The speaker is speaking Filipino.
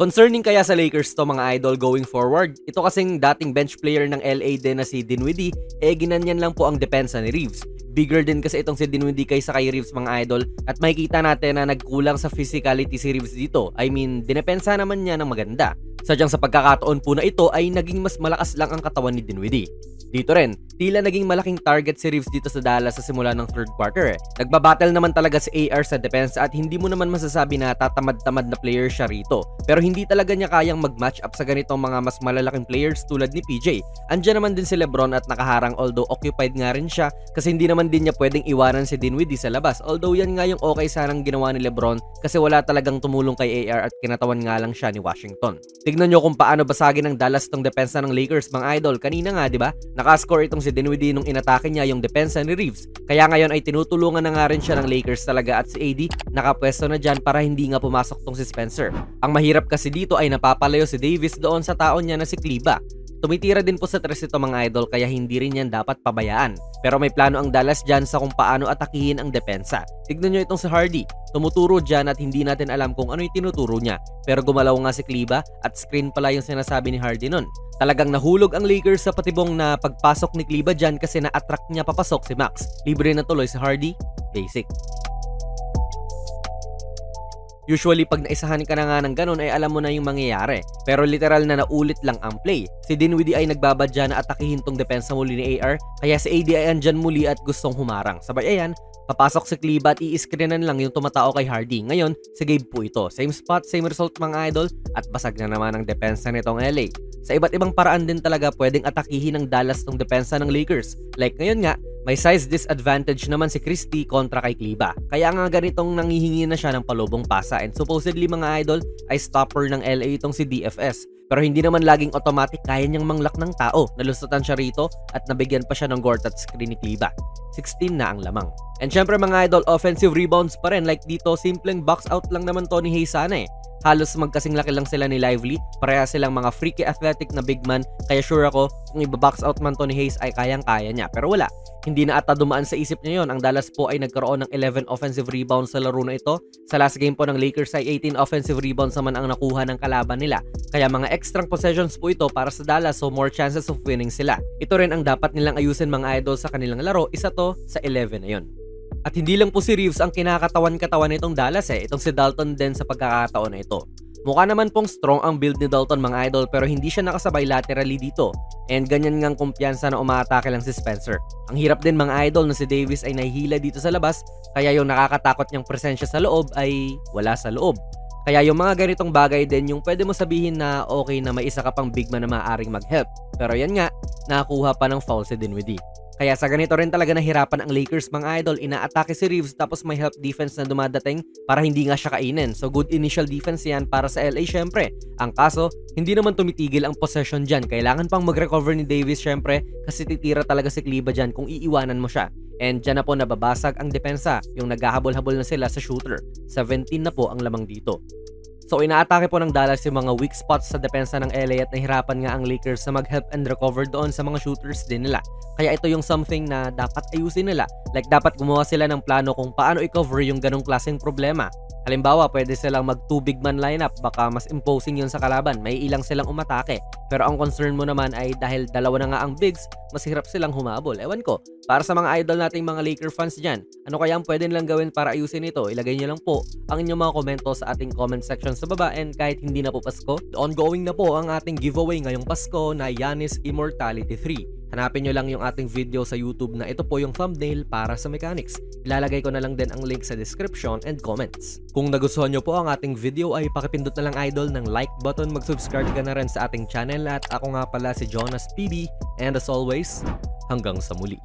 Concerning kaya sa Lakers to mga idol going forward, ito kasing dating bench player ng LA din na si Dinwiddie, ginanyan lang po ang depensa ni Reeves. Bigger din kasi itong si Dinwiddie kaysa kay Reeves mga idol at makikita natin na nagkulang sa physicality si Reeves dito. I mean, dinepensa naman niya ng maganda. Sadyang sa pagkakataon po na ito ay naging mas malakas lang ang katawan ni Dinwiddie. Dito rin, tila naging malaking target si Reeves dito sa Dallas sa simula ng third quarter. Nagbabattle naman talaga si AR sa depensa at hindi mo naman masasabi na tatamad-tamad na player siya rito. Pero hindi talaga niya kayang mag-match up sa ganitong mga mas malalaking players tulad ni PJ. Andiyan naman din si LeBron at nakaharang although occupied nga rin siya kasi hindi naman din niya pwedeng iwanan si Dinwiddie sa labas. Although yan nga yung okay sanang ginawa ni LeBron kasi wala talagang tumulong kay AR at kinatawan nga lang siya ni Washington. Tignan nyo kung paano basagin ng Dallas tong depensa ng Lakers mga idol. Kanina nga, di ba? Nakascore itong si Dinwiddie nung inatake niya yung depensa ni Reeves. Kaya ngayon ay tinutulungan na nga rin siya ng Lakers talaga at si AD nakapwesto na dyan para hindi nga pumasok tong si Spencer. Ang mahirap kasi dito ay napapalayo si Davis doon sa taon niya na si Kleber. Tumitira din po sa tres ito mga idol kaya hindi rin yan dapat pabayaan. Pero may plano ang Dallas dyan sa kung paano atakihin ang depensa. Tignan nyo itong si Hardy. Tumuturo dyan at hindi natin alam kung ano yung tinuturo niya. Pero gumalaw nga si Kleber at screen pala yung sinasabi ni Hardy nun. Talagang nahulog ang Lakers sa patibong na pagpasok ni Kleber dyan kasi na-attract niya papasok si Max. Libre na tuloy si Hardy. Basic. Usually pag naisahan ka na nga ng ganun ay alam mo na yung mangyayari. Pero literal na naulit lang ang play. Si Dinwiddie ay nagbabadya na atakihin tong depensa muli ni AR kaya si AD ay andyan muli at gustong humarang. Sabay ayan, papasok si Kleber at i-screenan lang yung tumatao kay Hardy. Ngayon, si Gabe po ito. Same spot, same result mga idol at basag na naman ang depensa nitong LA. Sa iba't ibang paraan din talaga pwedeng atakihin ng Dallas tong depensa ng Lakers. Like ngayon nga, may size disadvantage naman si Christie kontra kay Kleber. Kaya nga ganitong nangihingi na siya ng palubong pasa and supposedly mga idol ay stopper ng LA itong si DFS. Pero hindi naman laging automatic kaya niyang manglak ng tao. Nalusutan siya rito at nabigyan pa siya ng Gortat screen ni Kleber. 16 na ang lamang. And syempre mga idol, offensive rebounds pa rin. Like dito, simpleng box out lang naman to ni Hayes sana eh. Halos magkasing laki lang sila ni Lively. Pareha silang mga freaky athletic na big man. Kaya sure ako, kung iba-box out man to ni Hayes ay kayang-kaya niya. Pero wala. Hindi na ata dumaan sa isip niya yon. Ang Dallas po ay nagkaroon ng 11 offensive rebounds sa laro na ito. Sa last game po ng Lakers ay 18 offensive rebounds naman ang nakuha ng kalaban nila. Kaya mga extra possessions po ito para sa Dallas so more chances of winning sila. Ito rin ang dapat nilang ayusin mga idol sa kanilang laro. Isa to sa 11 na yon. At hindi lang po si Reeves ang kinakatawan-katawan nitong Dallas eh. Itong si Dalton din sa pagkakataon na ito. Mukha naman pong strong ang build ni Dalton mga idol pero hindi siya nakasabay laterally dito. And ganyan ngang kumpiyansa na umaatake lang si Spencer. Ang hirap din mga idol na si Davis ay nahihila dito sa labas kaya yung nakakatakot niyang presensya sa loob ay wala sa loob. Kaya yung mga ganitong bagay din yung pwede mo sabihin na okay na may isa ka pang big man na maaaring mag-help. Pero yan nga, nakakuha pa ng foul si Dinwiddie. Kaya sa ganito rin talaga nahirapan ang Lakers mga idol, inaatake si Reeves tapos may help defense na dumadating para hindi nga siya kainin. So good initial defense yan para sa LA syempre. Ang kaso, hindi naman tumitigil ang possession dyan. Kailangan pang mag-recover ni Davis syempre kasi titira talaga si Kleber dyan kung iiwanan mo siya. And dyan na po nababasag ang depensa, yung naghahabol-habol na sila sa shooter. 17 na po ang lamang dito. So inaatake po ng Dallas yung mga weak spots sa depensa ng LA at nahirapan nga ang Lakers na mag-help and recover doon sa mga shooters din nila. Kaya ito yung something na dapat ayusin nila. Like dapat gumawa sila ng plano kung paano i-cover yung ganong klaseng problema. Halimbawa, pwede silang mag 2 big man lineup, baka mas imposing yun sa kalaban, may ilang silang umatake. Pero ang concern mo naman ay dahil dalawa na nga ang bigs, mas hirap silang humabol. Ewan ko, para sa mga idol nating mga Laker fans dyan, ano kaya ang pwede nilang gawin para ayusin ito? Ilagay nyo lang po ang inyong mga komento sa ating comment section sa baba. And kahit hindi na po Pasko, ongoing na po ang ating giveaway ngayong Pasko na Giannis Immortality 3. Hanapin nyo lang yung ating video sa YouTube na ito po yung thumbnail para sa mechanics. Ilalagay ko na lang din ang link sa description and comments. Kung nagustuhan nyo po ang ating video ay pakipindot na lang idol ng like button, mag-subscribe ka na rin sa ating channel at ako nga pala si Jonas PB and as always, hanggang sa muli.